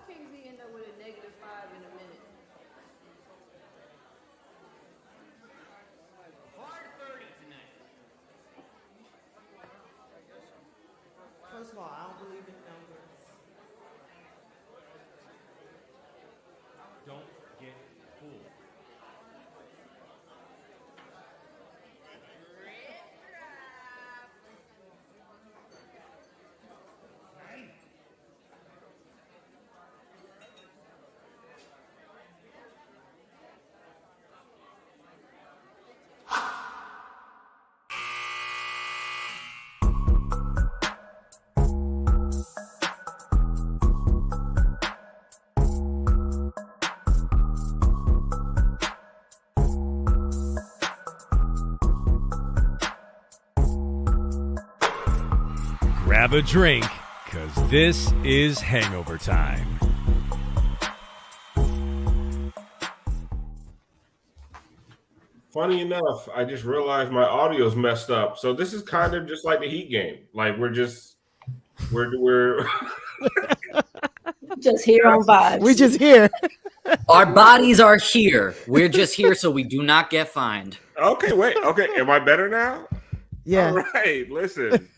Kingsley end up with a -5 in a minute? Hard 30 tonight. First of all, I don't believe in numbers. Don't get fooled. Grab a drink, because this is hangover time. Funny enough, I just realized my audio's messed up. So this is kind of just like the Heat game. Like we're just here on vibes. We just here. Our bodies are here. We're just here so we do not get fined. Okay, wait. Okay, am I better now? Yeah. All right, listen.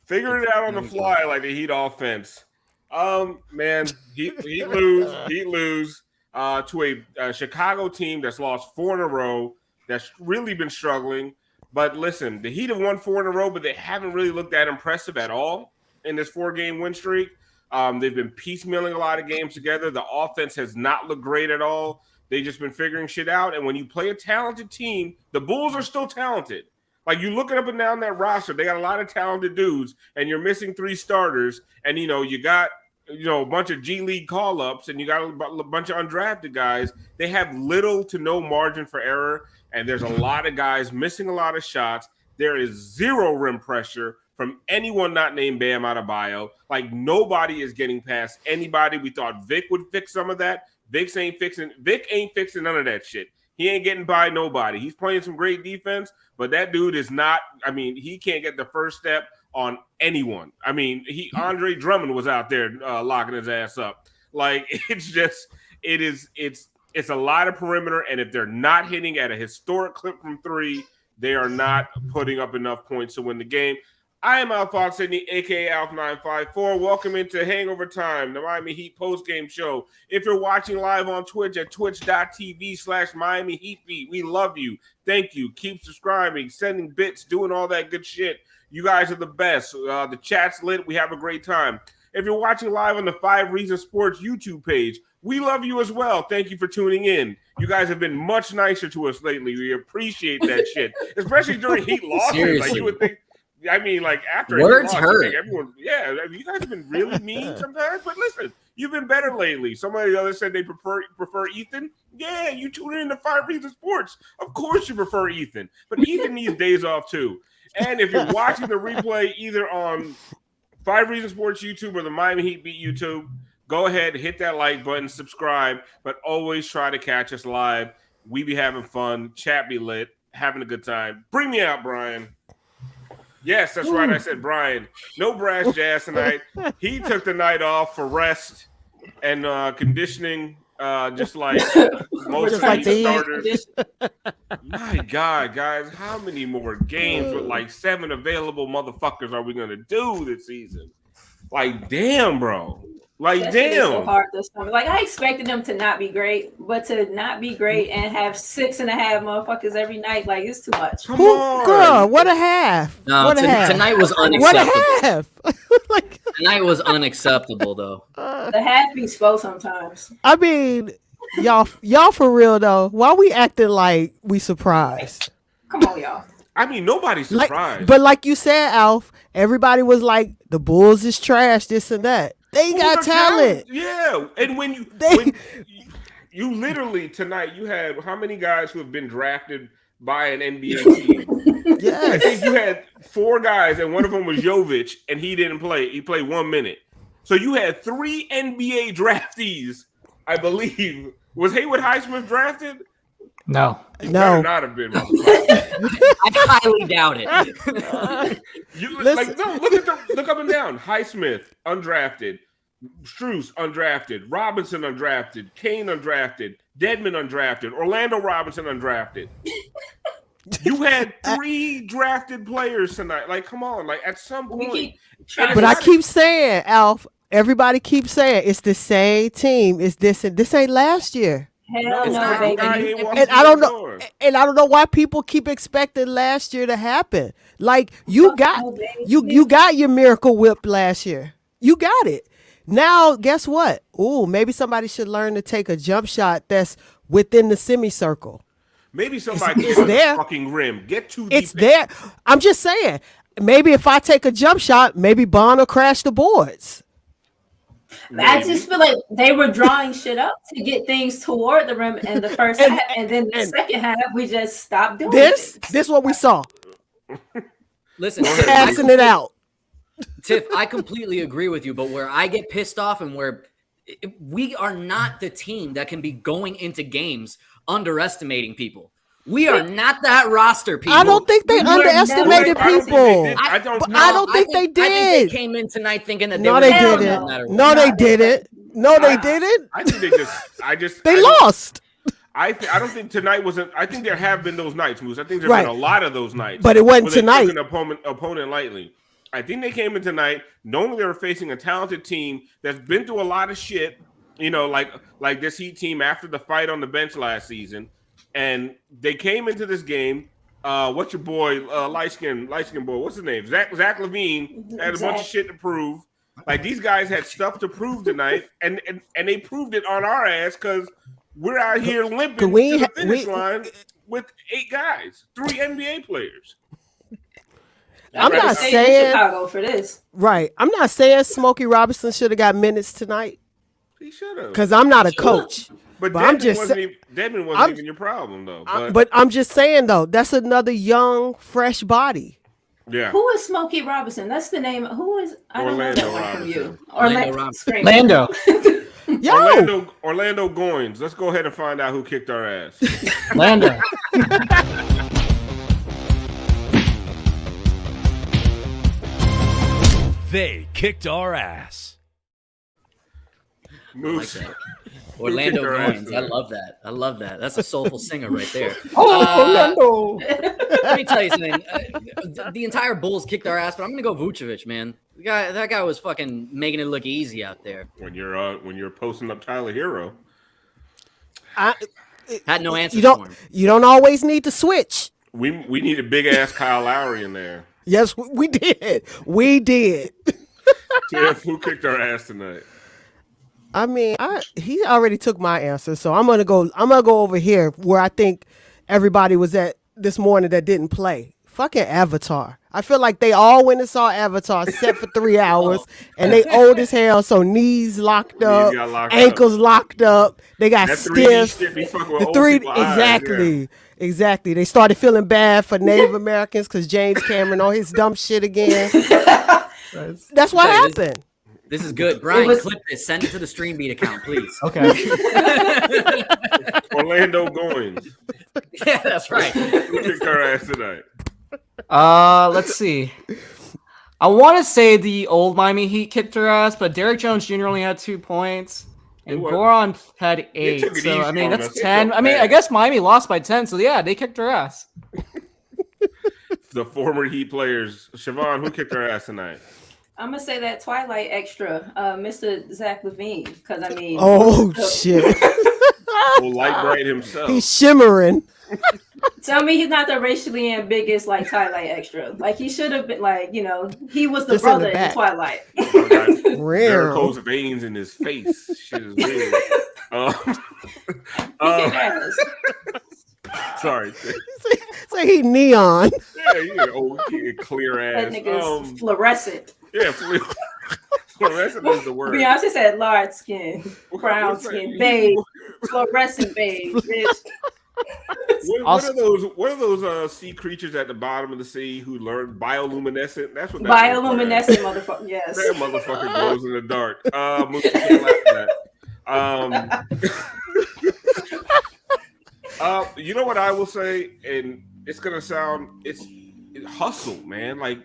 Figuring it out on the fly like the Heat offense. Man, Heat lose to a Chicago team that's lost 4 in a row, that's really been struggling. But listen, the Heat have won 4 in a row, but they haven't really looked that impressive at all in this 4-game win streak. They've been piecemealing a lot of games together. The offense has not looked great at all. They've just been figuring shit out. And when you play a talented team, the Bulls are still talented. Like, you looking up and down that roster, they got a lot of talented dudes, and you're missing 3 starters, and, you got, a bunch of G League call-ups, and you got a bunch of undrafted guys. They have little to no margin for error, and there's a lot of guys missing a lot of shots. There is 0 rim pressure from anyone not named Bam Adebayo. Like, nobody is getting past anybody. We thought Vic would fix some of that. Vic ain't fixing none of that shit. He ain't getting by nobody. He's playing some great defense, but that dude is not – he can't get the first step on anyone. Andre Drummond was out there locking his ass up. Like, it's a lot of perimeter, and if they're not hitting at a historic clip from 3, they are not putting up enough points to win the game. I am Alf Fox Sydney, a.k.a. Alf954. Welcome into Hangover Time, the Miami Heat postgame show. If you're watching live on Twitch at twitch.tv/Miami Heat Beat, we love you. Thank you. Keep subscribing, sending bits, doing all that good shit. You guys are the best. The chat's lit. We have a great time. If you're watching live on the 5 Reasons Sports YouTube page, we love you as well. Thank you for tuning in. You guys have been much nicer to us lately. We appreciate that shit, especially during Heat losses. Seriously. Like, you would think. After words loss, hurt. Everyone, you guys have been really mean sometimes. But listen, you've been better lately. Some of the others said they prefer Ethan. Yeah, you tune in to 5 Reasons Sports. Of course you prefer Ethan, but Ethan needs days off too. And if you're watching the replay either on 5 Reasons Sports YouTube or the Miami Heat Beat YouTube, go ahead, hit that like button, subscribe, but always try to catch us live. We be having fun, chat be lit, having a good time. Bring me out, Brian. Yes, that's right. I said Brian. No brass jazz tonight. He took the night off for rest and conditioning, just like most of the starters. My God, guys, how many more games with like 7 available motherfuckers are we going to do this season? Like, damn, bro. Like, That damn. shit is so hard this summer. Like, I expected them to not be great, but to not be great and have 6.5 motherfuckers every night, like, it's too much. Come on. Girl, what a half. No, what a half. tonight was What unacceptable. a half. Like, Tonight was unacceptable, though. The half be slow sometimes. y'all for real though. Why we acting like we surprised? Come on, y'all. Nobody's surprised. But like you said, Alf, everybody was like, the Bulls is trash, this and that. They got talent. Yeah. And when you literally tonight, you had how many guys who have been drafted by an NBA team? Yes. I think you had 4 guys, and one of them was Jovic, and he didn't play. He played 1 minute. So you had 3 NBA draftees, I believe. Was Haywood Highsmith drafted? No. He better not have been. I highly doubt it. Look up and down. Highsmith, undrafted. Strus undrafted, Robinson undrafted, Kane undrafted, Dedmon undrafted, Orlando Robinson undrafted. You had 3 drafted players tonight. Like, come on. Like, at some point. But I keep saying, Alf, everybody keeps saying it's the same team. It's this and this ain't last year. Hell no, baby. And I don't know. And I don't know why people keep expecting last year to happen. Like you got your Miracle Whip last year. You got it. Now, guess what? Ooh, maybe somebody should learn to take a jump shot that's within the semicircle. Maybe somebody it's there. The fucking rim. Get too deep. It's there. I'm just saying. Maybe if I take a jump shot, maybe Bond will crash the boards. Maybe. I just feel like they were drawing shit up to get things toward the rim in the first half, and then the second half we just stopped doing this. This is what we saw. Listen, passing it out. Tiff, I completely agree with you, but where I get pissed off and where we are not the team that can be going into games underestimating people. We are not that roster, people. I don't think they underestimated people. I don't think they did. I think they came in tonight thinking that they didn't. No, they didn't. No, they didn't. I think they they lost. I don't think tonight wasn't. I think there have been those nights, Moose. I think there's been a lot of those nights, but it wasn't tonight. An opponent lightly. I think they came in tonight knowing they were facing a talented team that's been through a lot of shit. You know, like this Heat team after the fight on the bench last season. And they came into this game. What's your boy, light skin boy? What's his name? Zach LaVine had a bunch of shit to prove. Like these guys had stuff to prove tonight, and they proved it on our ass because we're out here limping to the finish line with 8 guys, 3 NBA players. I'm not saying Chicago for this. Right. I'm not saying Smokey Robinson should have got minutes tonight. He should have. Because I'm not a coach. But I'm just Dedmon wasn't even your problem though. But I'm just saying though, that's another young, fresh body. Yeah. Who is Smokey Robinson? That's the name. Who is Orlando Robinson? Orlando. Orlando Goins. Let's go ahead and find out who kicked our ass. Orlando. They kicked our ass. Moose. Orlando Goins. I love that. That's a soulful singer right there. Orlando. Let me tell you something. The entire Bulls kicked our ass, but I'm gonna go Vucevic, man. That guy was fucking making it look easy out there. When you're posting up Tyler Hero, had no answer for him. You don't always need to switch. We need a big ass Kyle Lowry in there. Yes, we did. We did. Tiff, who kicked our ass tonight? I mean, he already took my answer, so I'm gonna go over here where I think everybody was at this morning that didn't play. Fucking Avatar. I feel like they all went and saw Avatar set for 3 hours, and they old as hell, so knees locked up, ankles locked up. They got stiff. The 3D, exactly. They started feeling bad for Native Americans because James Cameron on his dumb shit again. That's what happened. This is good. Brian, clip this. Send it to the Streambeat account, please. Okay. Orlando Goins. Yeah, that's right. Who kicked our ass tonight? Let's see. I want to say the old Miami Heat kicked her ass, but Derrick Jones Jr. only had 2 points, and Goran had 8. So I mean, that's 10. I mean, I guess Miami lost by 10. So yeah, they kicked her ass. The former Heat players. Siobhan, who kicked our ass tonight? I'm gonna say that Twilight extra, Mr. Zach LaVine, because I mean, shit, Light Bright himself. He's shimmering. Tell me he's not the racially ambiguous like Twilight extra. Like he should have been like, he was the brother in Twilight. Varicose veins in his face. Shit is weird. Sorry. Say he neon. Yeah, old clear ass. That nigga's fluorescent. Yeah, fluorescent is the word. Beyonce said large skin, brown skin, beige, fluorescent beige, bitch. What are those sea creatures at the bottom of the sea who learn bioluminescent? That's what bioluminescent motherfucker. Yes, that motherfucker glows in the dark. Can't laugh at that. You know what I will say, and it's gonna sound it's hustle, man. Like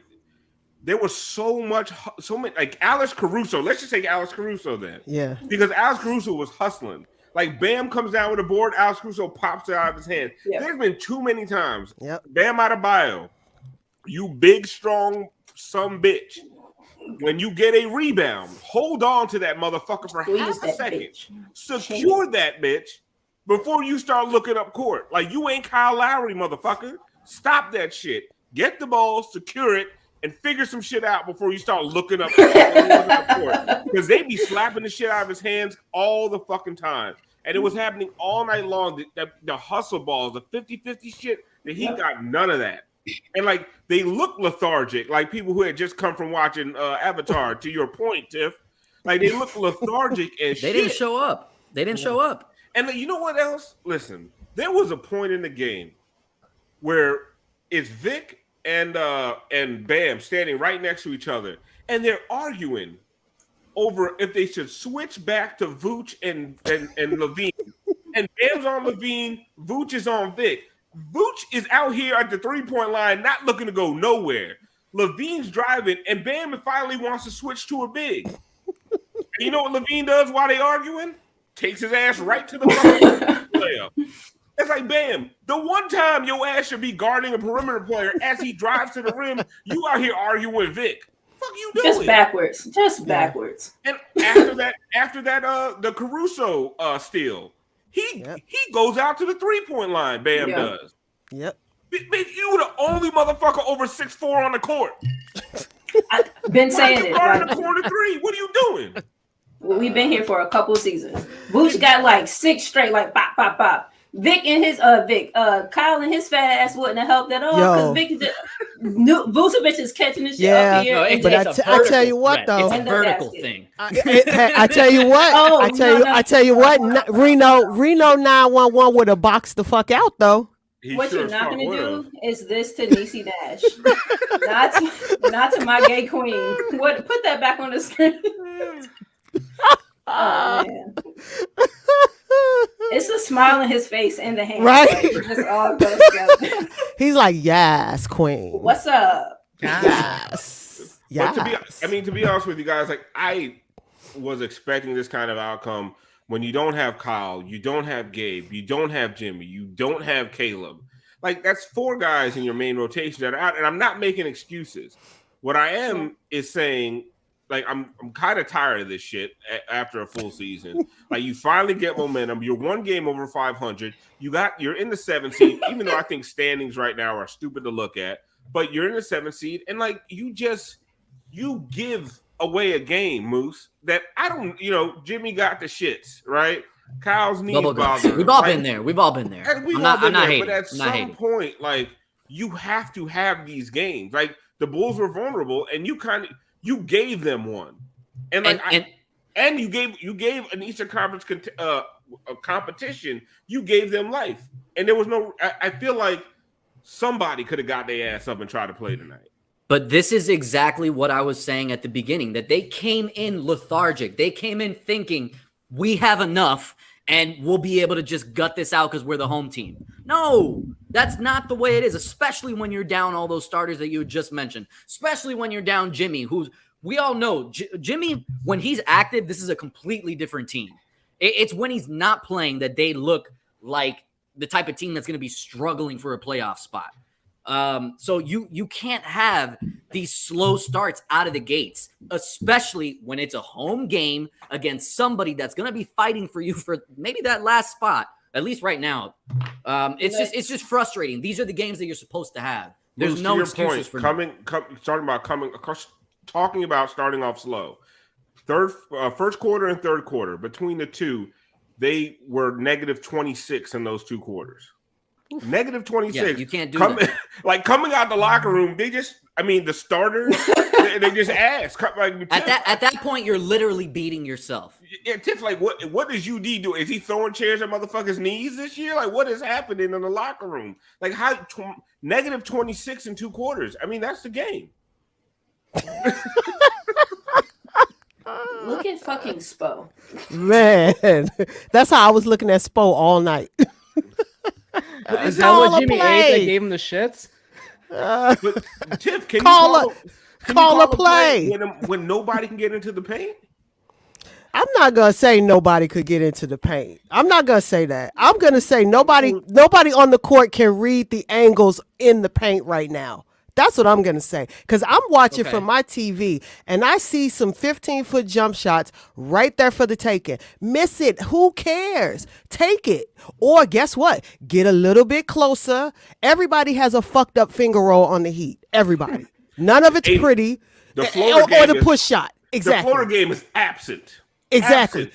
there was so many, like Alex Caruso. Let's just take Alex Caruso then. Yeah. Because Alex Caruso was hustling. Like Bam comes down with a board, Alex Caruso pops it out of his hand. Yep. There's been too many times. Yep. Bam Adebayo, you big, strong some bitch. When you get a rebound, hold on to that motherfucker for half a second. Bitch. Secure that bitch before you start looking up court. Like, you ain't Kyle Lowry, motherfucker. Stop that shit. Get the ball, secure it, and figure some shit out before you start looking up court. Because they be slapping the shit out of his hands all the fucking time. And it was happening all night long. The hustle balls, the 50-50 shit, that he got none of that. And, like, they look lethargic, like people who had just come from watching Avatar, to your point, Tiff. Like, they look lethargic as shit. They didn't show up. And you know what else? Listen, there was a point in the game where it's Vic and Bam standing right next to each other, and they're arguing over if they should switch back to Vooch and Levine. And Bam's on Levine, Vooch is on Vic. Vooch is out here at the three-point line, not looking to go nowhere. Levine's driving, and Bam finally wants to switch to a big. And you know what Levine does while they arguing? Takes his ass right to the player. It's like, Bam, the one time your ass should be guarding a perimeter player as he drives to the rim, you out here arguing with Vic. Fuck you doing? Just backwards. And after that, the Caruso steal. He goes out to the three-point line, Bam does. Yep. You the only motherfucker over 6'4" on the court. I've been saying it. Like, the corner three. What are you doing? We've been here for a couple seasons. Vooch got like 6 straight, like pop, pop, pop. Kyle and his fat ass wouldn't have helped at all because Vucevic is catching the shit up here. But I tell you what, though, it's a vertical thing. I tell you what, I tell you what, Reno 911 would have boxed the fuck out though. What you're not going to do is this to Niecy Nash, not to my gay queen. Put that back on the screen. Oh man. It's a smile in his face and the hand. Right? Like, it just all goes together. He's like, yes, queen. What's up? Yes. But to be honest with you guys, like, I was expecting this kind of outcome when you don't have Kyle, you don't have Gabe, you don't have Jimmy, you don't have Caleb. Like, that's 4 guys in your main rotation that are out, and I'm not making excuses. What I am is saying, like, I'm kind of tired of this shit after a full season. Like, you finally get momentum. You're 1 game over 500. You're in the 7th seed, even though I think standings right now are stupid to look at. But you're in the 7th seed, and like you give away a game, Moose. That I don't. Jimmy got the shits, right? Kyle's knees bothered. We've all been there. I'm not hating. But at some point, like, you have to have these games. Like, the Bulls were vulnerable, and you gave them one, and you gave an Eastern Conference competition. You gave them life, and there was no. I feel like somebody could have got their ass up and tried to play tonight. But this is exactly what I was saying at the beginning, that they came in lethargic. They came in thinking we have enough and we'll be able to just gut this out because we're the home team. No, that's not the way it is, especially when you're down all those starters that you just mentioned, especially when you're down Jimmy, who's we all know Jimmy, when he's active, this is a completely different team. It's when he's not playing that they look like the type of team that's going to be struggling for a playoff spot. So you can't have these slow starts out of the gates, especially when it's a home game against somebody that's going to be fighting for you for maybe that last spot, at least right now. It's just frustrating. These are the games that you're supposed to have. There's no excuses for talking about starting off slow. First quarter and third quarter, between the two, they were negative 26 in those 2 quarters. Negative 26. Yeah, you can't do that. Like, coming out the locker room, the starters, they just ask. Like, at that point, you're literally beating yourself. Yeah, Tiff, like, what does UD do? Is he throwing chairs at motherfuckers' knees this year? Like, what is happening in the locker room? Like, negative 26 in 2 quarters. I mean, that's the game. Look at fucking Spo. Man, that's how I was looking at Spo all night. Is that what Jimmy ate that gave him the shits? But Tiff, can you call Call a play. When nobody can get into the paint? I'm not gonna say nobody could get into the paint. I'm not gonna say that. I'm gonna say nobody on the court can read the angles in the paint right now. That's what I'm gonna say. Because I'm watching from my TV and I see some 15-foot jump shots right there for the taking. Miss it. Who cares? Take it. Or guess what? Get a little bit closer. Everybody has a fucked up finger roll on the Heat. Everybody. None of it's pretty. The floater game or the push shot. Exactly. The floater game is absent. Exactly.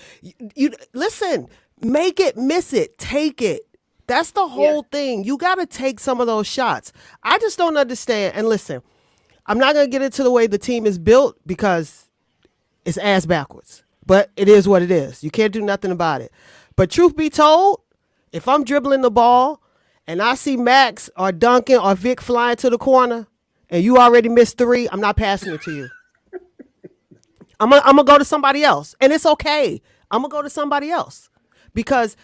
You listen, make it, miss it, take it. That's the whole thing. You got to take some of those shots. I just don't understand. And listen, I'm not going to get into the way the team is built because it's ass backwards. But it is what it is. You can't do nothing about it. But truth be told, if I'm dribbling the ball and I see Max or Duncan or Vic flying to the corner and you already missed 3, I'm not passing it to you. I'm gonna go to somebody else, and it's okay. I'm gonna go to somebody else because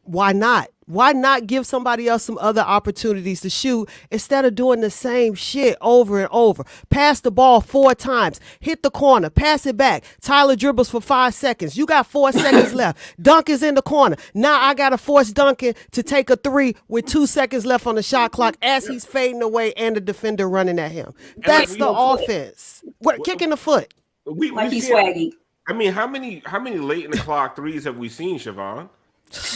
why not? Why not give somebody else some other opportunities to shoot instead of doing the same shit over and over? Pass the ball 4 times, hit the corner, pass it back. Tyler dribbles for 5 seconds. You got 4 seconds left. Dunk is in the corner. Now I gotta force Duncan to take a 3 with 2 seconds left on the shot clock as he's fading away and the defender running at him. That's the offense. What kicking the foot? He's swaggy. I mean, how many late in the clock threes have we seen, Siobhan?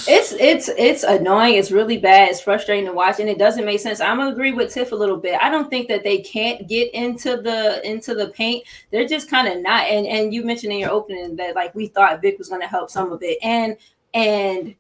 It's annoying. It's really bad. It's frustrating to watch, and it doesn't make sense. I'm gonna agree with Tiff a little bit. I don't think that they can't get into the paint. They're just kind of not. And you mentioned in your opening that like we thought Vic was gonna help some of it, and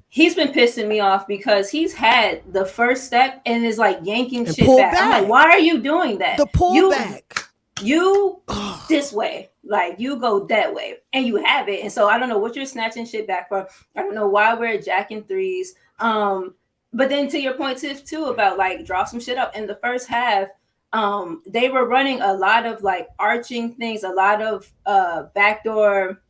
he's been pissing me off because he's had the first step and is like yanking shit back. I'm like, why are you doing that? The pullback. You this way, like you go that way, and you have it. And so I don't know what you're snatching shit back from. I don't know why we're jacking threes. But then to your point, Tiff, too, about like draw some shit up in the first half. They were running a lot of like arching things, a lot of backdoor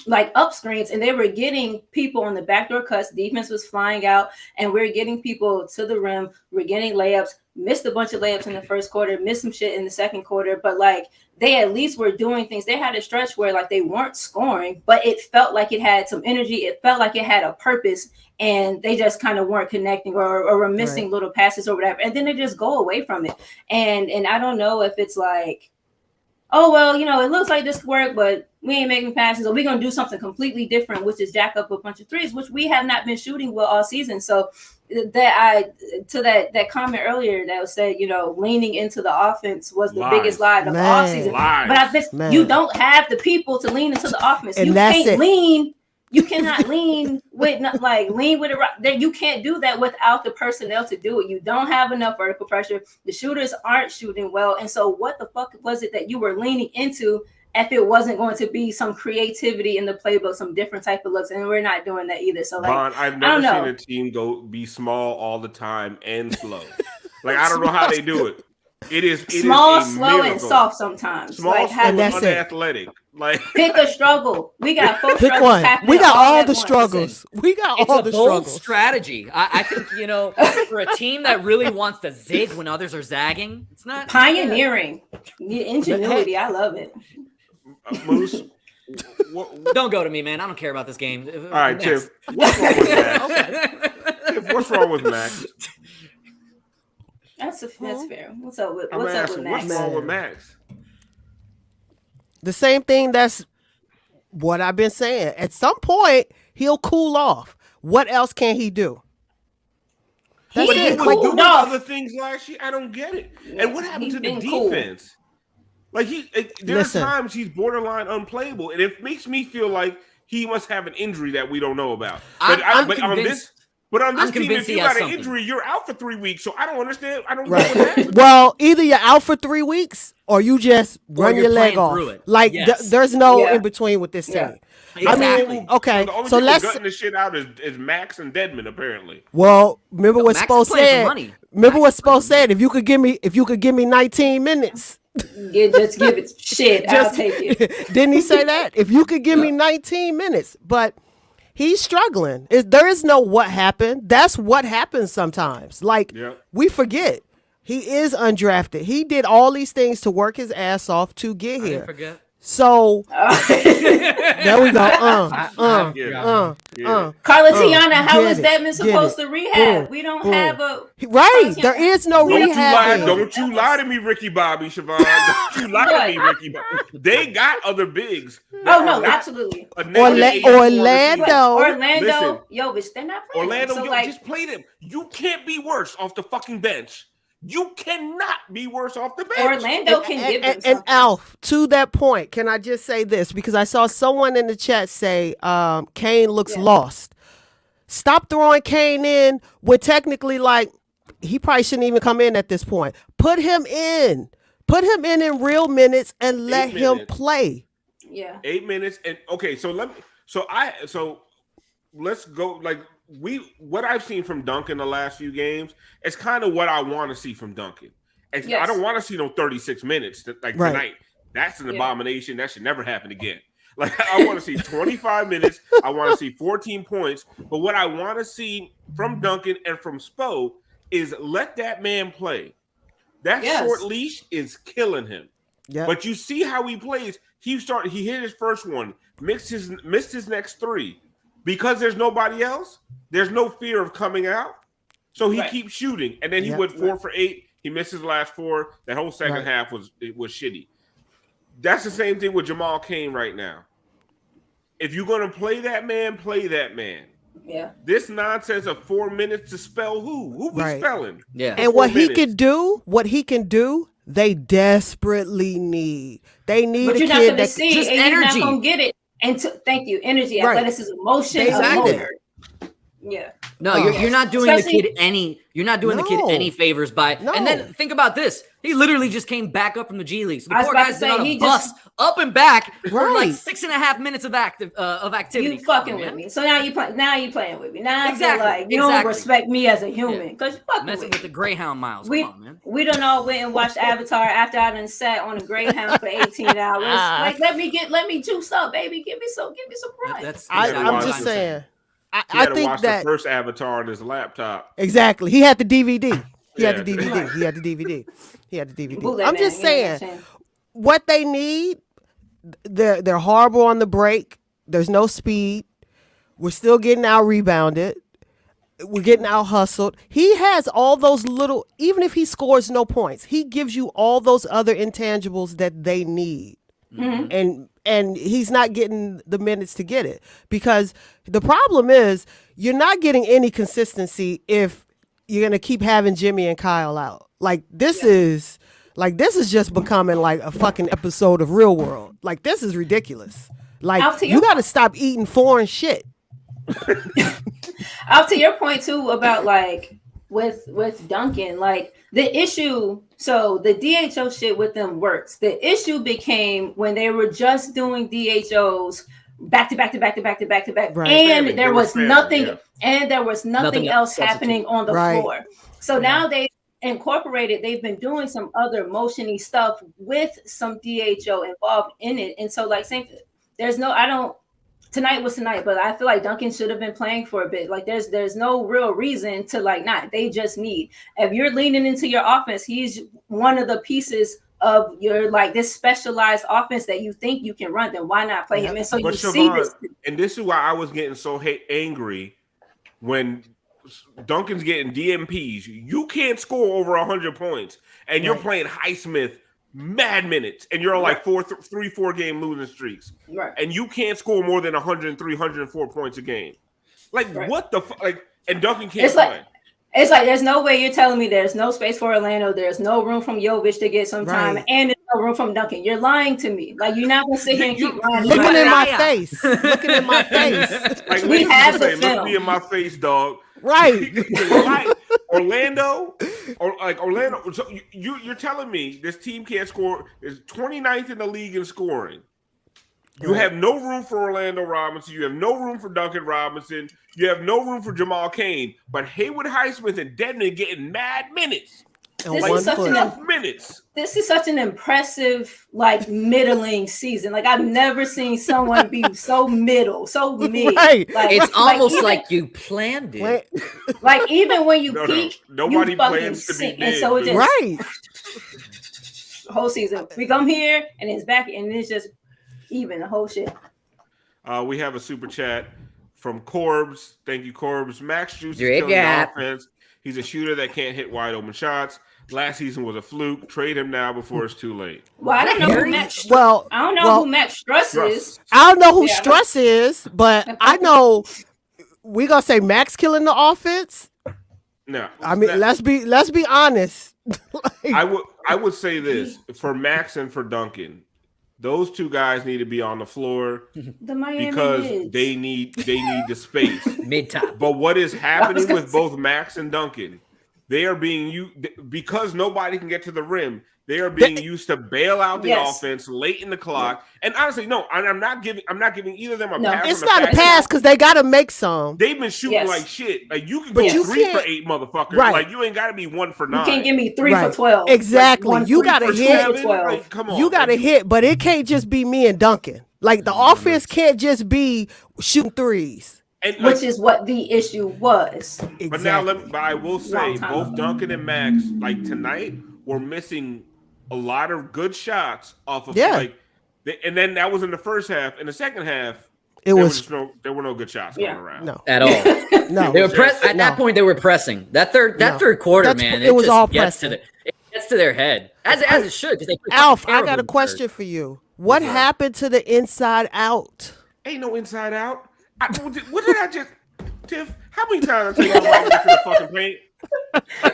like up screens, and they were getting people on the backdoor cuts. Defense was flying out, and we're getting people to the rim. We're getting layups. Missed a bunch of layups in the first quarter, missed some shit in the second quarter, but like they at least were doing things. They had a stretch where like they weren't scoring, but it felt like it had some energy. It felt like it had a purpose, and they just kind of weren't connecting or were missing little passes or whatever. And then they just go away from it. And I don't know if it's like, oh, well, you know, it looks like this could work, but we ain't making passes, or we're going to do something completely different, which is jack up a bunch of threes, which we have not been shooting well all season. So that comment earlier that was said, you know, leaning into the offense was the biggest lie of all season. But I bet you don't have the people to lean into the offense. And you can't lean. You cannot lean with it. You can't do that without the personnel to do it. You don't have enough vertical pressure. The shooters aren't shooting well. And so what the fuck was it that you were leaning into if it wasn't going to be some creativity in the playbook, some different type of looks? And we're not doing that either. So like, Vaughn, I've never seen a team be small all the time and slow. Like, I don't know how they do it. It is small, slow, and soft sometimes. Small, like, and unathletic. Like, pick a struggle. We got four pick struggles one. We got all the struggles. We got all the struggles. It's a bold strategy. I think, you know, for a team that really wants to zig when others are zagging, it's not pioneering. Ingenuity. I love it. Moose, don't go to me, man. I don't care about this game. All right, Tiff. What's wrong with Max? Tiff, what's wrong with Max? That's fair. What's up with Max? What's wrong with Max? The same thing. That's what I've been saying. At some point, he'll cool off. What else can he do? That's it. He was doing other things last year. I don't get it. And what happened to the defense? Like there are times he's borderline unplayable, and it makes me feel like he must have an injury that we don't know about. But on this team, if you got an injury, you're out for 3 weeks. So I don't understand. I don't know what happened. Well, either you're out for 3 weeks or you just run your leg off. Like there's no in between with this team. Exactly. I mean, okay. So let's gutting this shit out is Max and Dedmon apparently. Well, remember what Spo said. Remember what Spo said. If you could give me 19 minutes. Just give it shit. I'll take it. Didn't he say that? If you could give me 19 minutes, but he's struggling. There is no what happened. That's what happens sometimes. Like we forget. He is undrafted. He did all these things to work his ass off to get here. Didn't forget. So there we go. Carla Tiana, how is Devin supposed to rehab? We don't have a right. There is no rehab. Don't you lie to me, Ricky Bobby, Siobhan. Don't you lie to me, Ricky Bobby. They got other bigs. Oh no, absolutely. Orlando, Jovic, they're not playing. Orlando, just play them. You can't be worse off the fucking bench. You cannot be worse off the bench. Orlando can give them something. And Alf, to that point, can I just say this? Because I saw someone in the chat say Kane looks lost. Stop throwing Kane in with technically he probably shouldn't even come in at this point. Put him in. Put him in real minutes and let him play. Yeah. 8 minutes. And okay, so let's go what I've seen from Duncan the last few games is kind of what I want to see from Duncan. And I don't want to see no 36 minutes tonight. That's an abomination. That should never happen again. I want to see 25 minutes. I want to see 14 points. But what I want to see from Duncan and from Spo is let that man play. That short leash is killing him. Yep. But you see how he plays. He hit his first one, missed his next 3. Because there's nobody else, there's no fear of coming out. So he keeps shooting. And then he went 4 for 8. He missed his last 4. That whole second half was shitty. That's the same thing with Jamal Cain right now. If you're going to play that man, play that man. Yeah. This nonsense of 4 minutes to spell who? Who we spelling? Yeah. And what he can do, they desperately need. They need but a you're kid not going to see just and energy. You're not going to get it. And thank you. Energy, athleticism, motion, exactly. Yeah. No, you're not doing the kid any. You're not doing the kid any favors by. No. And then think about this. He literally just came back up from the G League. So the poor guy's been on a bus up and back for 6.5 minutes of activity. You fucking with me. So now you playing with me. Now I feel like you don't respect me as a human because you fucking messing with the Greyhound miles. Come on, man. We done all went and watched Avatar after I done sat on a Greyhound for 18 hours. Let me juice up, baby. Give me some run. I'm just saying. I think that the first Avatar on his laptop. Exactly. He had the DVD. He had the DVD. I'm just saying, what they need, they're horrible on the break. There's no speed. We're still getting out rebounded. We're getting out hustled. He has all those little, even if he scores no points, he gives you all those other intangibles that they need. Mm-hmm. And he's not getting the minutes to get it, because the problem is you're not getting any consistency if you're going to keep having Jimmy and Kyle out. This is just becoming like a fucking episode of Real World. This is ridiculous. You got to stop eating foreign shit. Out to your point too about with Duncan, the issue, so the DHO shit with them works. The issue became when they were just doing DHOs back to back, right. And there was nothing else happening on the floor. So now they've been doing some other motiony stuff with some DHO involved in it. And so tonight was tonight, but I feel like Duncan should have been playing for a bit. There's no real reason to not. They just need. If you're leaning into your offense, he's one of the pieces of your this specialized offense that you think you can run. Then why not play him? And so see this. And this is why I was getting so angry when Duncan's getting DMPs. You can't score over 100 points, and you're playing Highsmith mad minutes, and you're on 4 game losing streaks, and you can't score more than 103, 104 points a game. What the fuck? And Duncan can't play. It's there's no way you're telling me there's no space for Orlando, there's no room from Jovic to get some time, and there's no room from Duncan. You're lying to me. You're not gonna sit here and keep lying. Looking in my face. Looking in my face. We have the film. Look me in my face, dog. Right. Orlando. So you're telling me this team can't score? Is 29th in the league in scoring. You have no room for Orlando Robinson. You have no room for Duncan Robinson. You have no room for Jamal Cain. But Haywood Highsmith and Dedmon getting mad minutes. minutes. This is such an impressive, like middling season. Like I've never seen someone be so middle, so mid. Right. Like, it's almost like you planned it. Like even when you peak, nobody you fucking plans to be sink. mid. And so it just Right. whole season. We come here and it's back and it's just even the whole shit. We have a super chat from Corbs. Thank you, Corbs. Max Juice is Great killing the job. offense. He's a shooter that can't hit wide open shots. Last season was a fluke. Trade him now before it's too late. Well, I don't know who Max. Well, I don't know who Max Struss is. I don't know who Struss is, but I know we gonna say Max killing the offense. No, I mean let's be honest. Like, I would say this for Max and for Duncan. Those two guys need to be on the floor because they need the space. Mid-top. But what is happening with both Max and Duncan? They are being used because nobody can get to the rim. They are being used to bail out the offense late in the clock. And honestly, no, I'm not giving either of them a pass. It's not a pass because they got to make some. They've been shooting like shit. Like you can go 3 for 8, motherfucker. Right. Like you ain't got to be 1 for 9. You can't give me 3 for 12. Exactly. Like you got to hit. Like, come on. You got to hit, but it can't just be me and Duncan. Like the offense can't just be shooting threes. And, which is what the issue was. Exactly. But now, but I will say, both Duncan and Max, like tonight, were missing a lot of good shots off of and then that was in the first half. In the second half, there were no good shots going around. No, at all. No, they were at that point. They were pressing that third quarter, man. It was all pressing. It gets to their head as it should. Alf, I got a question for you. What happened to the inside out? Ain't no inside out. What did I just, Tiff? How many times I take my right to the fucking paint?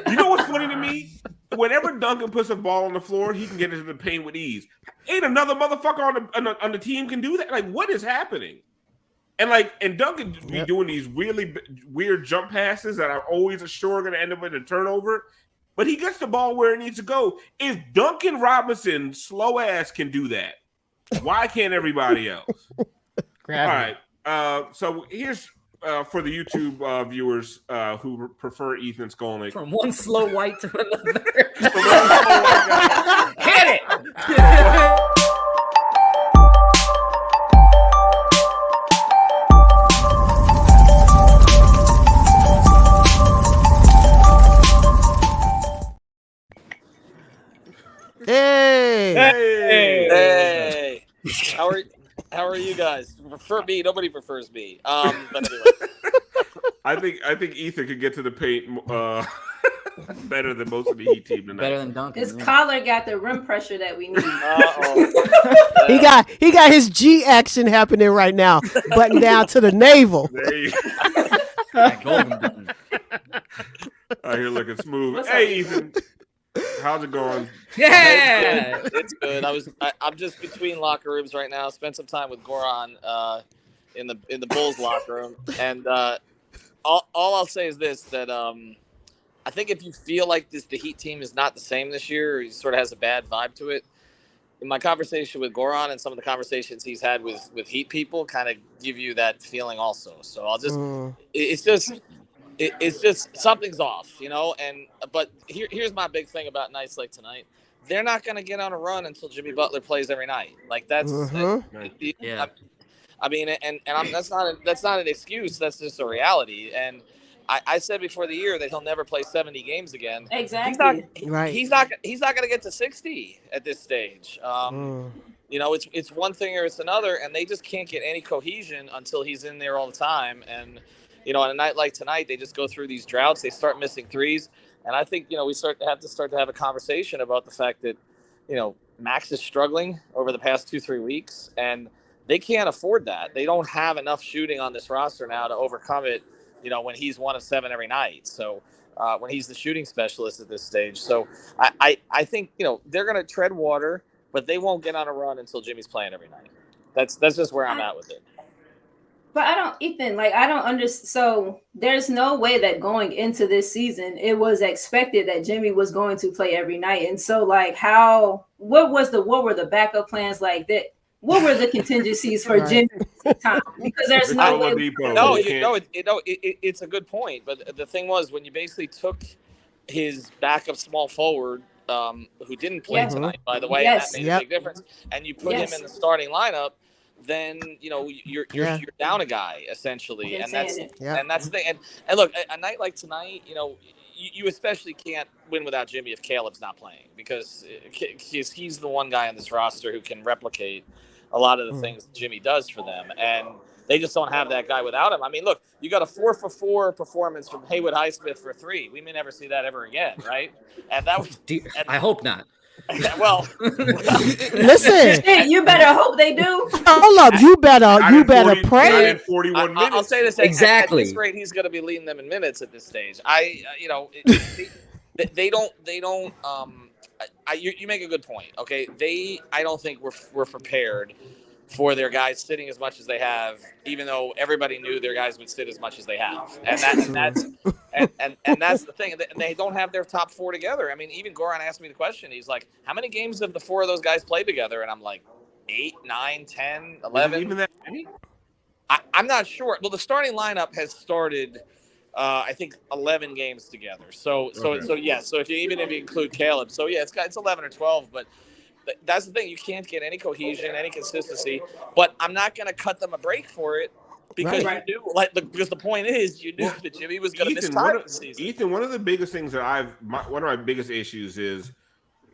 You know what's funny to me? Whenever Duncan puts a ball on the floor, he can get into the paint with ease. Ain't another motherfucker on the team can do that. Like, what is happening? And Duncan be doing these really weird jump passes that are always sure going to end up in a turnover. But he gets the ball where it needs to go. If Duncan Robinson, slow ass, can do that, why can't everybody else? All right. So here's for the YouTube viewers who prefer Ethan Skolnick. From one slow white to another. Hit it! Hey! How are you guys? Prefer me? Nobody prefers me. But anyway. I think Ethan could get to the paint better than most of the Heat team tonight. Better than Duncan. His collar got the rim pressure that we need. He got his G action happening right now, button down to the navel. There you Golden. Out here looking smooth. Hey, Ethan. How's it going? Yeah, it's good. I'm just between locker rooms right now. Spent some time with Goran in the Bulls locker room, and all I'll say is this: that I think if you feel like the Heat team is not the same this year, or he sort of has a bad vibe to it. In my conversation with Goran and some of the conversations he's had with Heat people, kind of give you that feeling also. So I'll just it's just something's off, you know. But here's my big thing about nights like tonight: they're not going to get on a run until Jimmy Butler plays every night. Like that's yeah. I mean, that's not an excuse. That's just a reality. And I said before the year that he'll never play 70 games again. Exactly. He's not going to get to 60 at this stage. You know, it's one thing or it's another, and they just can't get any cohesion until he's in there all the time. And you know, on a night like tonight, they just go through these droughts. They start missing threes. And I think, you know, we have to have a conversation about the fact that, you know, Max is struggling over the past 2-3 weeks, and they can't afford that. They don't have enough shooting on this roster now to overcome it, you know, when he's 1 of 7 every night. So when he's the shooting specialist at this stage. So I think, you know, they're going to tread water, but they won't get on a run until Jimmy's playing every night. That's just where I'm at with it. But I don't understand. So there's no way that going into this season, it was expected that Jimmy was going to play every night. And so like what were the backup plans like that? What were the contingencies for Jimmy's time? Because there's no way. It's a good point. But the thing was, when you basically took his backup small forward, who didn't play tonight, by the way, Yes. and that made a big difference, and you put him in the starting lineup, then you're down a guy essentially, and that's the thing. And look, a night like tonight, you especially can't win without Jimmy if Caleb's not playing, because he's the one guy on this roster who can replicate a lot of the things Jimmy does for them, and they just don't have that guy without him. I mean, look, you got a 4-for-4 performance from Haywood Highsmith for 3. We may never see that ever again, right? And that was. I hope not. Well, listen. Shit, you better hope they do. Hold up, you better pray. In 41 minutes. I'll say this exactly. At this rate, he's going to be leading them in minutes at this stage. They don't. You make a good point. Okay, I don't think we're prepared for their guys sitting as much as they have, even though everybody knew their guys would sit as much as they have, and that's the thing. And they don't have their top 4 together. I mean, even Goran asked me the question. He's like, "How many games have the 4 of those guys played together?" And I'm like, 8, 9, 10, 11. Even that many? I'm not sure. Well, the starting lineup has started, I think, 11 games together. So if you include Caleb, it's 11 or 12, but. That's the thing. You can't get any cohesion, any consistency. But I'm not going to cut them a break for it because you knew, because the point is, you knew that Jimmy was going to miss time this season. Ethan, one of the biggest things that one of my biggest issues is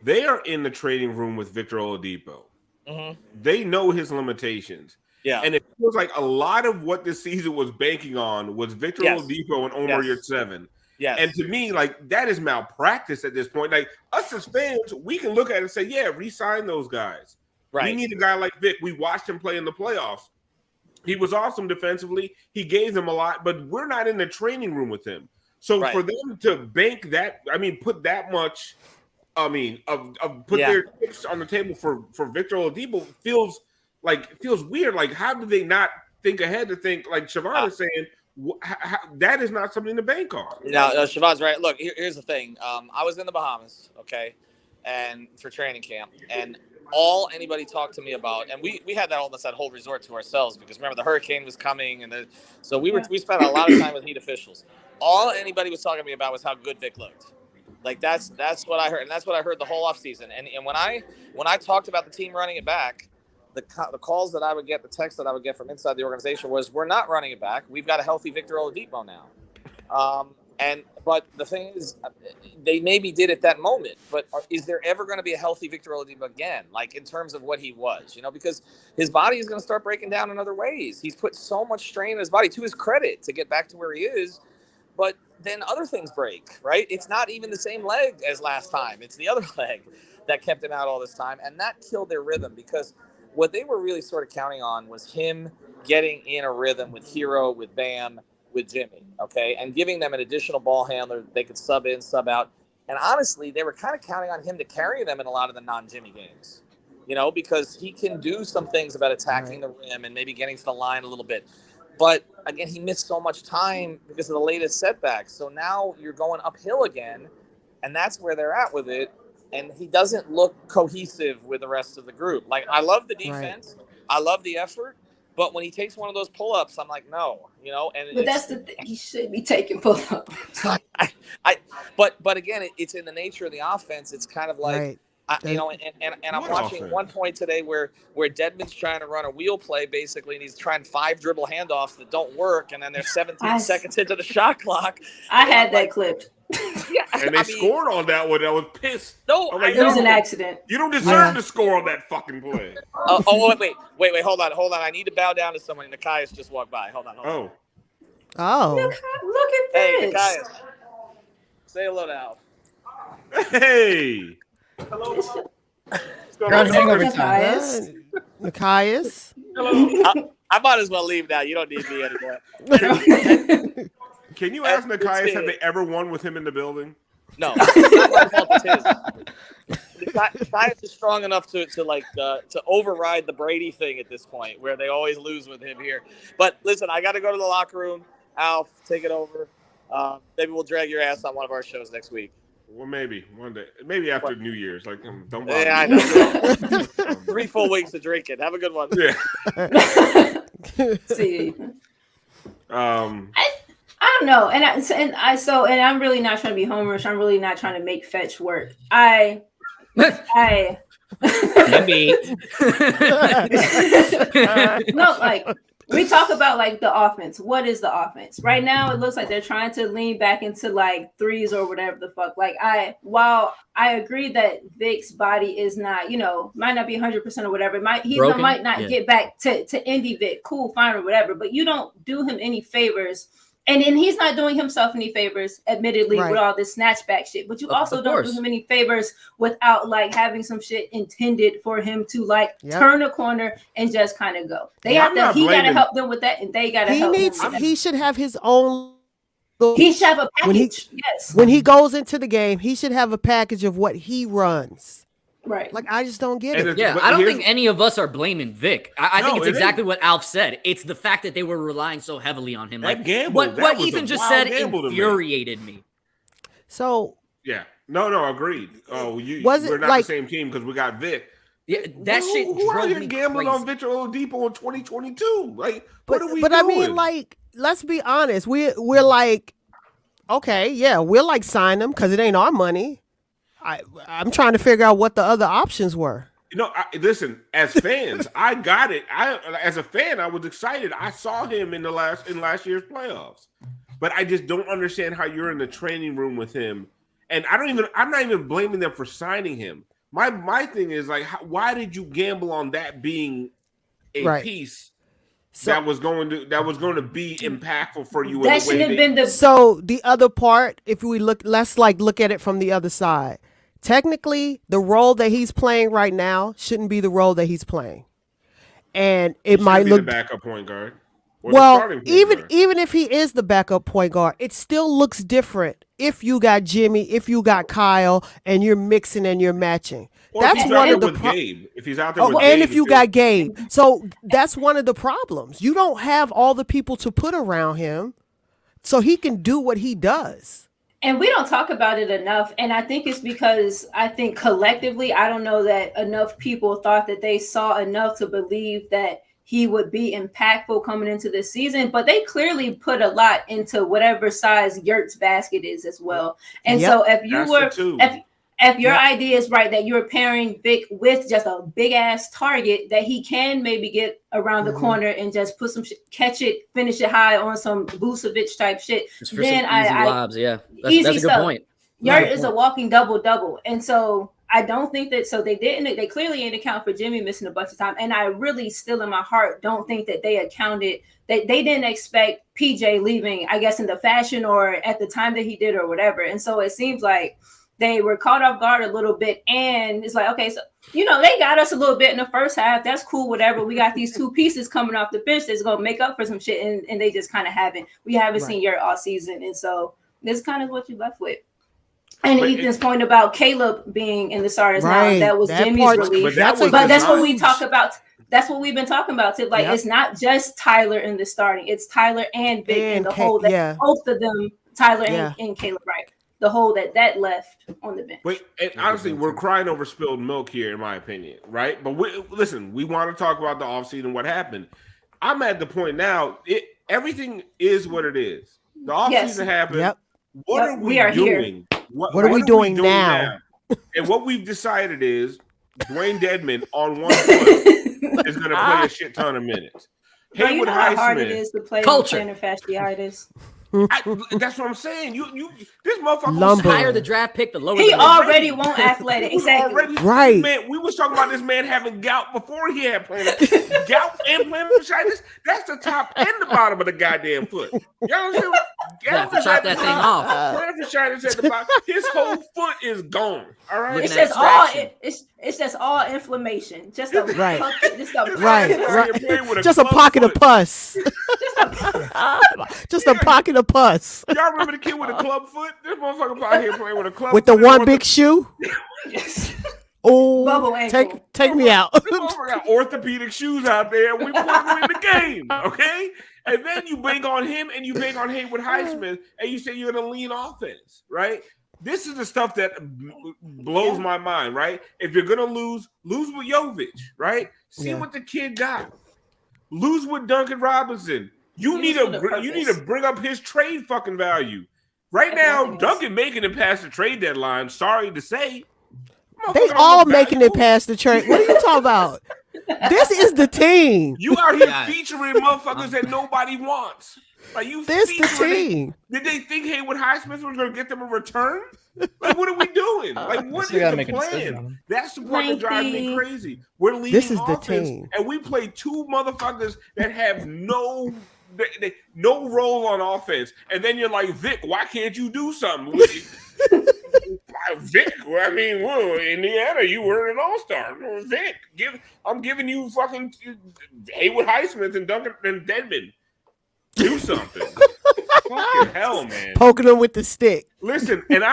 they are in the trading room with Victor Oladipo. Mm-hmm. They know his limitations. Yeah, and it feels like a lot of what this season was banking on was Victor Oladipo and Omer Yurtseven. Yes. And to me, that is malpractice at this point. Like, us as fans, we can look at it and say, yeah, re-sign those guys. Right. We need a guy like Vic. We watched him play in the playoffs. He was awesome defensively. He gave them a lot, but we're not in the training room with him. So for them to bank that, put that much, put their chips on the table for Victor Oladipo feels weird. Like, how do they not think ahead to think, like Siobhan is saying, that is not something to bank on. No, Siobhan's right. Look, here's the thing. I was in the Bahamas, okay, and for training camp, and all anybody talked to me about, and we had that whole resort to ourselves because remember the hurricane was coming, and so we spent a lot of time with Heat officials. All anybody was talking to me about was how good Vic looked. Like that's what I heard, and that's what I heard the whole offseason. And when I talked about the team running it back. The calls that I would get, the text that I would get from inside the organization was, we're not running it back. We've got a healthy Victor Oladipo now. But the thing is, they maybe did at that moment, but is there ever going to be a healthy Victor Oladipo again? Like in terms of what he was, because his body is going to start breaking down in other ways. He's put so much strain in his body, to his credit, to get back to where he is. But then other things break, right? It's not even the same leg as last time. It's the other leg that kept him out all this time. And that killed their rhythm because what they were really sort of counting on was him getting in a rhythm with Hero, with Bam, with Jimmy, okay, and giving them an additional ball handler they could sub in, sub out. And honestly, they were kind of counting on him to carry them in a lot of the non-Jimmy games, because he can do some things about attacking the rim and maybe getting to the line a little bit. But again, he missed so much time because of the latest setbacks. So now you're going uphill again, and that's where they're at with it. And he doesn't look cohesive with the rest of the group. Like, I love the defense. Right. I love the effort. But when he takes one of those pull-ups, I'm like, no, But that's the thing. He should be taking pull-ups. But again, it's in the nature of the offense. It's kind of like, and I'm watching one point today where Dedmon's trying to run a wheel play, basically, and he's trying 5 dribble handoffs that don't work, and then they're 17 seconds into the shot clock. I had that clipped. Yeah, and they scored on that one. I was pissed. No, it was an accident. You don't deserve to score on that fucking play. Wait, hold on. I need to bow down to somebody. Nikias just walked by. Hold on. Oh. Look at this. Hey, Nikias. Say hello to Alf. Hey. Hello. You're on HangOver time. Nikias. Hello. I might as well leave now. You don't need me anymore. Can you ask Nikias, have they ever won with him in the building? No. It's not my fault, it's his. Nikias is strong enough to override the Brady thing at this point, where they always lose with him here. But listen, I got to go to the locker room. Alf, take it over. Maybe we'll drag your ass on one of our shows next week. Well, maybe one day. Maybe after New Year's. Like, don't bother. Yeah, I know. 3 full weeks of drinking. Have a good one. Yeah. See. I don't know, and I'm really not trying to be homerish. I'm really not trying to make fetch work. I Maybe. no, like we talk about like the offense. What is the offense? Right now it looks like they're trying to lean back into like threes or whatever the fuck. Like while I agree that Vic's body is not, might not be 100% or whatever. He might not get back to indie Vic. Cool, fine, or whatever. But you don't do him any favors. And he's not doing himself any favors, admittedly, with all this snatchback shit. But you also don't do him any favors without like having some shit intended for him to like turn a corner and just kind of go. He got to help them with that, and they got to help him with that. He should have his own. He should have a package. When he goes into the game, he should have a package of what he runs. Right. Like, I just don't get it. Yeah, I don't think any of us are blaming Vic. I think it's exactly what Alf said. It's the fact that they were relying so heavily on him. Like, what Ethan just said infuriated me. So. Yeah. No, agreed. Oh, we're not the same team because we got Vic. Yeah, that shit drove me gambling crazy. on Victor Oladipo in 2022. Like, what are we doing? But I mean, like, let's be honest. We're like, okay, yeah, we'll like sign him because it ain't our money. I'm trying to figure out what the other options were. Listen, as fans, I got it. As a fan, I was excited. I saw him in last year's playoffs, but I just don't understand how you're in the training room with him. And I'm not even blaming them for signing him. My thing is like, why did you gamble on that being a piece that was going to be impactful for you? That should have been So the other part, if we let's look at it from the other side. Technically, the role that he's playing right now shouldn't be the role that he's playing, and it might look the backup point guard. Even if he is the backup point guard, it still looks different if you got Jimmy, if you got Kyle, and you're mixing and you're matching. That's one of the Gabe. If he's out there with and Gabe, if you got Gabe, so that's one of the problems. You don't have all the people to put around him, so he can do what he does. And we don't talk about it enough. And I think it's because I think collectively, I don't know that enough people thought that they saw enough to believe that he would be impactful coming into this season. But they clearly put a lot into whatever size Yurt's basket is as well. And so if you were, if your idea is right, that you're pairing Vic with just a big ass target that he can maybe get around the corner and just put some catch it, finish it high on some Vucevic type shit. Then lobs, that's a good point. Yurt is a walking double, and so I don't think that. So they clearly ain't account for Jimmy missing a bunch of time, and I really still in my heart don't think that they accounted that they didn't expect PJ leaving, I guess, in the fashion or at the time that he did or whatever, and so it seems like they were caught off guard a little bit, and it's like, okay, so, they got us a little bit in the first half. That's cool, whatever. We got these two pieces coming off the bench that's going to make up for some shit, and they just kind of haven't. We haven't seen Yurt all season, and so this is kind of what you left with. And Ethan's point about Caleb being in the starters now, that was Jimmy's relief. But that's what we talk about. That's what we've been talking about, too. Like, it's not just Tyler in the starting. It's Tyler and Vic in the hole that both of them, Tyler and Caleb, right? The hole that left on the bench. Wait, and honestly, we're crying over spilled milk here, in my opinion, right? But we want to talk about the offseason, what happened. I'm at the point now, everything is what it is. The offseason happened. Yep. What are we doing? What are we doing now? And what we've decided is Dwayne Dedmon on one foot is going to play a shit ton of minutes. Haywood how hard it is to play with plantar fasciitis. That's what I'm saying. This motherfucker was higher the draft pick, the lower. He already won't athletic. Exactly. Right. Man, we was talking about this man having gout before he had plantar gout and plantar fasciitis. That's the top and the bottom of the goddamn foot. Y'all understand? Chop that thing off. Plantar fasciitis at the bottom. His whole foot is gone. All right. It's just all inflammation. Just a just a pocket of pus. Just a pocket of pus. Y'all remember the kid with a club foot? This motherfucker out here playing with a club with foot. The one big shoe? Yes. Oh, take me out. We got orthopedic shoes out there. We put them in the game, okay? And then you bang on him and you bang on Haywood Highsmith and you say you're going to lean offense, right? This is the stuff that blows my mind, right? If you're going to lose with Jovic, right? See what the kid got. Lose with Duncan Robinson. You need to bring up his trade fucking value. Right now, Duncan making it past the trade deadline. Sorry to say. They all making it past the trade. What are you talking about? This is the team. You out here featuring motherfuckers that nobody wants. Like this the team. Did they think Haywood Highsmith was going to get them a return? Like, what are we doing? Like, what is the plan? That's the part that drives me crazy. We're leading this is offense, the team, and we play two motherfuckers that have no role on offense. And then you're like, Vic, why can't you do something? Vic, I mean, well, Indiana, you were an all-star. Vic, I'm giving you fucking Haywood Highsmith and Duncan and Dedmon. Do something. Fucking hell, man. Poking them with the stick. Listen, and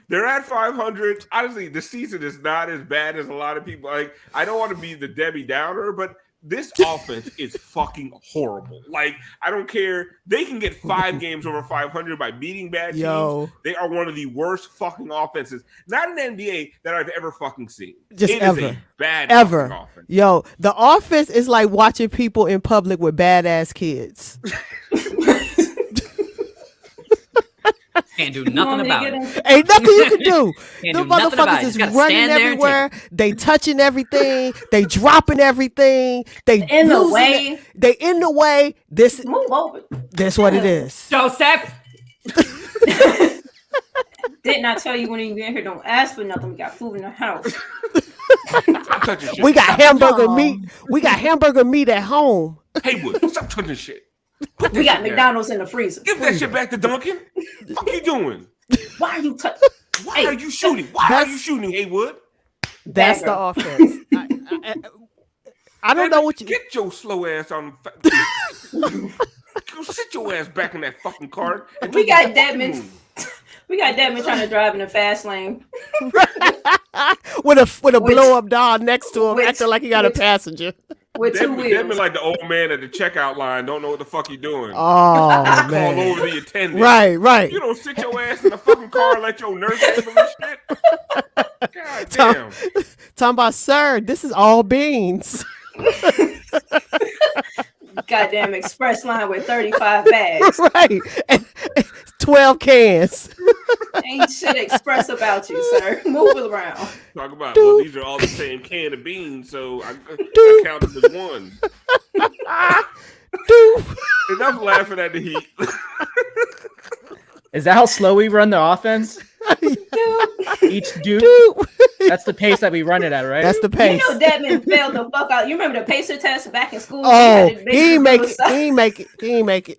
they're at 500. Honestly, the season is not as bad as a lot of people. Like, I don't want to be the Debbie Downer, but this offense is fucking horrible. Like, I don't care. They can get 5 games over 500 by beating bad teams. They are one of the worst fucking offenses, not in the NBA, that I've ever fucking seen. Just it ever. Is a bad offense. Yo, the offense is like watching people in public with badass kids. Can't do nothing about it. Ain't nothing you can do. The motherfuckers is running everywhere. They touching everything. They dropping everything. They in the way. They in the way. This move over. That's what it is. Joseph. Didn't I tell you when you get here? Don't ask for nothing. We got food in the house. We got hamburger meat. We got hamburger meat at home. Haywood, stop touching shit. We got McDonald's in the freezer. Give that shit back to Duncan. What are you doing? Why are you touching? Why are you shooting? Why are you shooting, Haywood? That's the offense. I don't know what you get your slow ass on. Go sit your ass back in that fucking car. We got Dedmon. We got Dedmon trying to drive in the fast lane with a blow up doll next to him, acting like he got a passenger. With 2 wheels. Dedmon like the old man at the checkout line, don't know what the fuck you doing. Oh man! Call over the attendant. Right. You don't sit your ass in the fucking car and let your nurse handle this shit. God damn. Talking about, sir, this is all beans. Goddamn express line with 35 bags. Right. And 12 cans. Ain't shit express about you, sir. Move it around. Talk about, well, these are all the same can of beans, so I count them as one. Enough laughing at the Heat. Is that how slow we run the offense? Each dude. That's the pace that we run it at, right? That's the pace. You know Dedmon failed the fuck out. You remember the pacer test back in school? Oh, he ain't make it.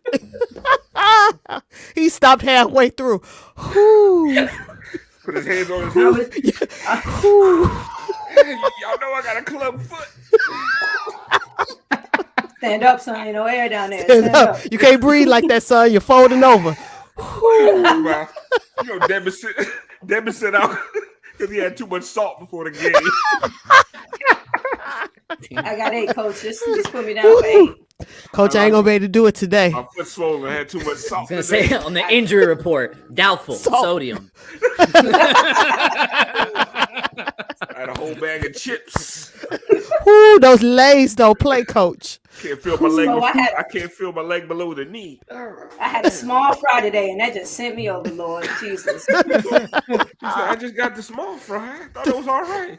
He stopped halfway through. Put his hands on his helmet. Y'all know I got a club foot. Stand up, son. Ain't no air down there. Stand up. You can't breathe like that, son. You're folding over. You know, Dedmon sit out because he had too much salt before the game. I got 8, coach. Just put me down for 8. Coach, I ain't gonna be able to do it today. My foot swollen. I had too much salt. I was gonna say on the injury report, doubtful sodium. I had a whole bag of chips. Ooh, those Lays don't play, coach. Can't feel my leg. I can't feel my leg below the knee. I had a small fry today, and that just sent me over, Lord Jesus. I just got the small fry. I thought it was all right.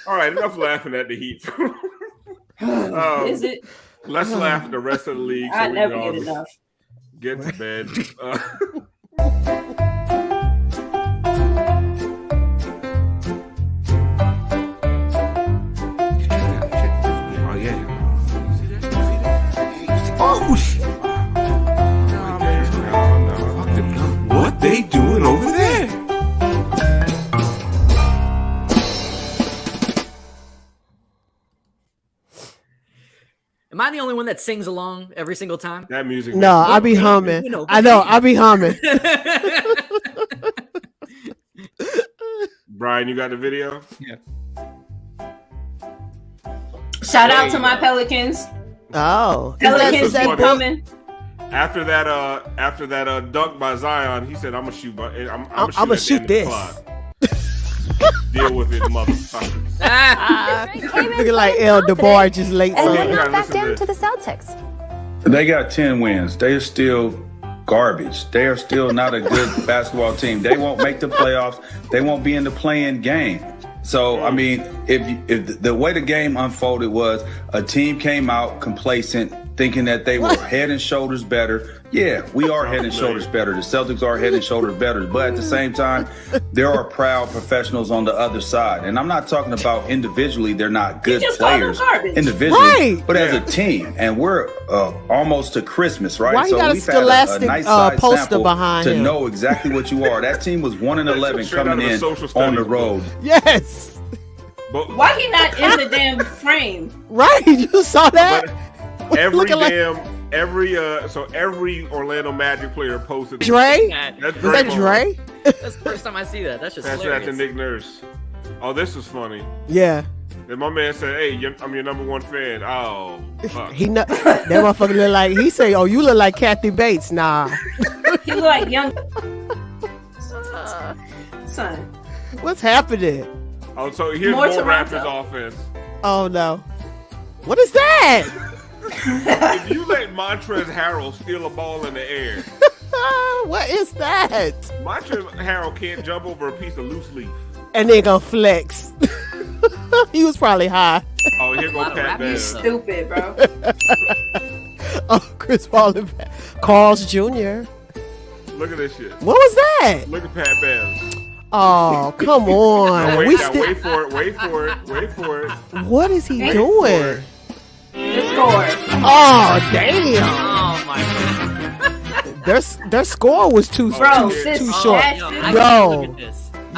All right, enough laughing at the Heat. Is it? Let's laugh at the rest of the league. I never get enough. Get to bed. What they doing over there? Am I the only one that sings along every single time? That music. No, I be humming. I know, I be humming. Brian, you got the video? Yeah. Shout out to my Pelicans. Oh, Pelicans are coming. After that dunk by Zion, he said, "I'm gonna shoot. I'm gonna shoot this. Deal with it, motherfuckers." Looking like El DeBarge just late. And then not back down to the Celtics. They got 10 wins. They are still garbage. They are still not a good basketball team. They won't make the playoffs. They won't be in the play-in game. So, I mean, if the way the game unfolded was a team came out complacent, thinking that they were head and shoulders better. Yeah, we are head and shoulders better. The Celtics are head and shoulders better. But at the same time, there are proud professionals on the other side. And I'm not talking about individually, they're not good players individually, but as a team. And we're almost to Christmas, right? Why so got we've a had a nice size poster sample behind to him. know exactly what you are. That team was 1-11 coming in on the road. Yes. But why he not in the damn frame? Right, you saw that? Every Orlando Magic player posted. Dre? That's Was that Dre? That's the first time I see that. That's just hilarious. That's Nick Nurse. Oh, this is funny. Yeah. Then my man said, "Hey, I'm your number one fan." Oh, fuck. That motherfucker look like, he say, "Oh, you look like Kathy Bates." Nah. He look like young son. What's happening? Oh, so here's more Raptors offense. Oh no. What is that? If you let Montrezl Harrell steal a ball in the air, what is that? Montrezl Harrell can't jump over a piece of loose leaf. And they gonna flex. He was probably high. Oh, here goes Pat Bev. Stupid, bro. Oh, Chris Paul and Carl's Jr. Look at this shit. What was that? Look at Pat Bev. Oh, come on. No, wait for it. What is he doing? The score. Oh, damn. Oh my god. Their score was too short.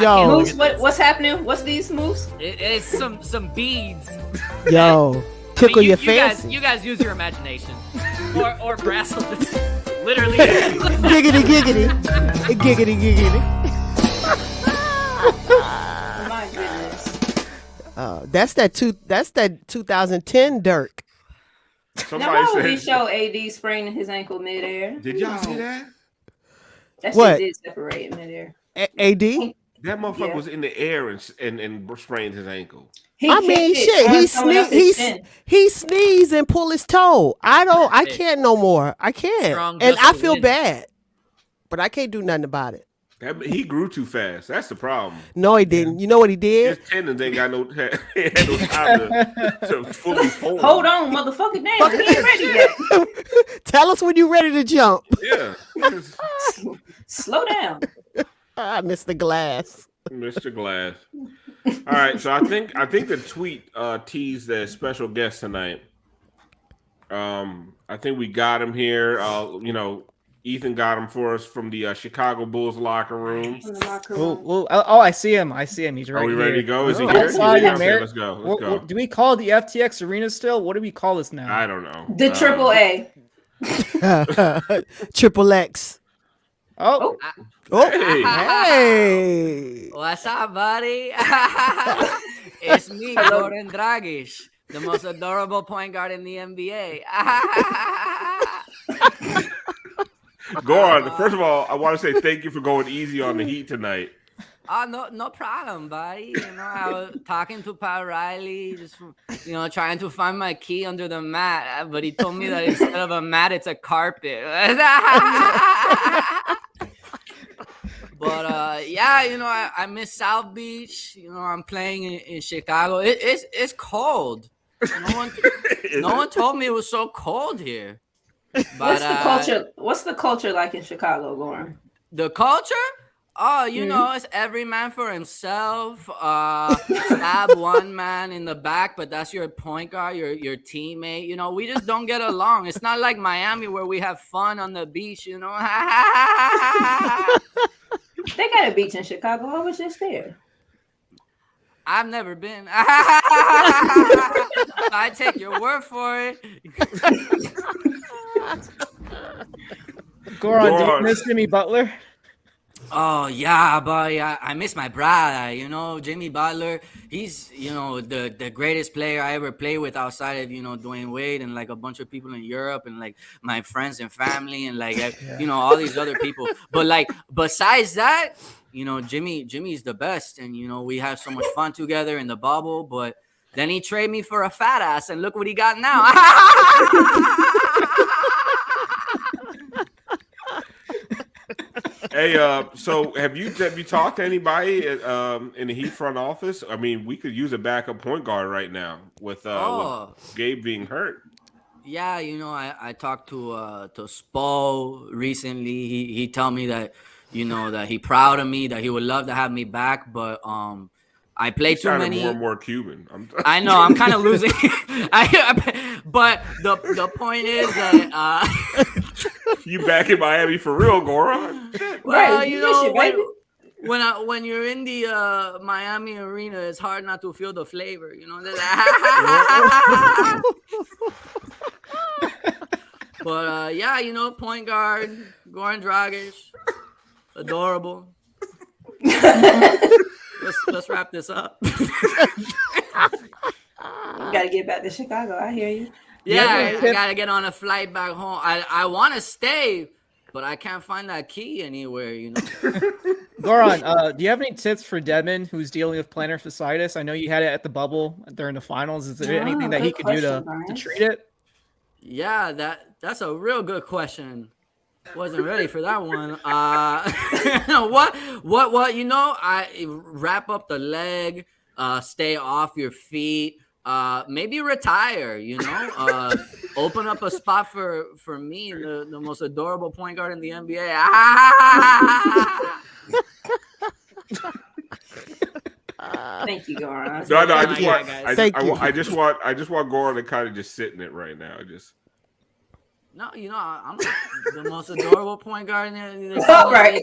Yo. Moose, what's happening? What's these moves? It's some beads. Yo. Tickle your fancy. You guys use your imagination. or bracelets. Literally. Giggity. My goodness. That's that 2010 Dirk. Somebody Now, why would said, we show AD spraining his ankle midair? Did y'all see that? That What? shit did separate in midair. AD? That motherfucker was in the air and sprained his ankle. He sneezed and pull his toe. I can't no more. I can't. And I feel bad. But I can't do nothing about it. He grew too fast. That's the problem. No, he didn't. You know what he did? His tendons ain't got no time to fully form. Hold on, motherfucker. Damn, we ain't ready yet. Tell us when you're ready to jump. Yeah. Slow down. Mr. Glass. Mr. Glass. All right, so I think the tweet teased a special guest tonight. I think we got him here. Ethan got him for us from the Chicago Bulls locker room. Oh, I see him. He's right here. Are we ready to go? Is he here? here? Okay, let's go. Let's go. Do we call it the FTX Arena still? What do we call this now? I don't know. The Triple A. Triple X. Oh. Hey. What's up, buddy? It's me, Goran Dragic, the most adorable point guard in the NBA. Goran, first of all, I want to say thank you for going easy on the Heat tonight. No problem, buddy. I was talking to Pat Riley, just trying to find my key under the mat, but he told me that instead of a mat, it's a carpet. But I miss South Beach. I'm playing in Chicago. It's cold. No one told me it was so cold here. But, what's the culture? What's the culture like in Chicago, Goran? The culture? Oh, it's every man for himself. Stab one man in the back, but that's your point guard, your teammate. We just don't get along. It's not like Miami where we have fun on the beach. They got a beach in Chicago. I was just there. I've never been. I take your word for it. Goran, do you miss Jimmy Butler? Oh yeah, buddy. I miss my brother. Jimmy Butler. He's the greatest player I ever played with outside of Dwayne Wade and like a bunch of people in Europe and like my friends and family and like all these other people. But like besides that, Jimmy's the best, and we have so much fun together in the bubble. But then he traded me for a fat ass, and look what he got now. Hey, so have you talked to anybody in the Heat front office? I mean, we could use a backup point guard right now with Gabe being hurt. Yeah, I talked to Spo recently. He told me that that he proud of me, that he would love to have me back, but I play too many. More and more Cuban. I know I'm kind of losing. But the point is that you back in Miami for real, Goran? Well, when you're in the Miami arena, it's hard not to feel the flavor. But yeah, point guard Goran Dragic, adorable. Let's wrap this up. You gotta get back to Chicago. I hear you. Yeah, I gotta get on a flight back home. I want to stay, but I can't find that key anywhere. Goran, do you have any tips for Dedmon, who's dealing with plantar fasciitis? I know you had it at the bubble during the finals. Is there anything that he could do to treat it? Yeah, that's a real good question. Wasn't ready for that one. What? I wrap up the leg, stay off your feet, maybe retire. Open up a spot for me, the most adorable point guard in the NBA. Thank you, Goran. No, I just want Goran to kind of just sit in it right now. No, I'm the most adorable point guard in the Right.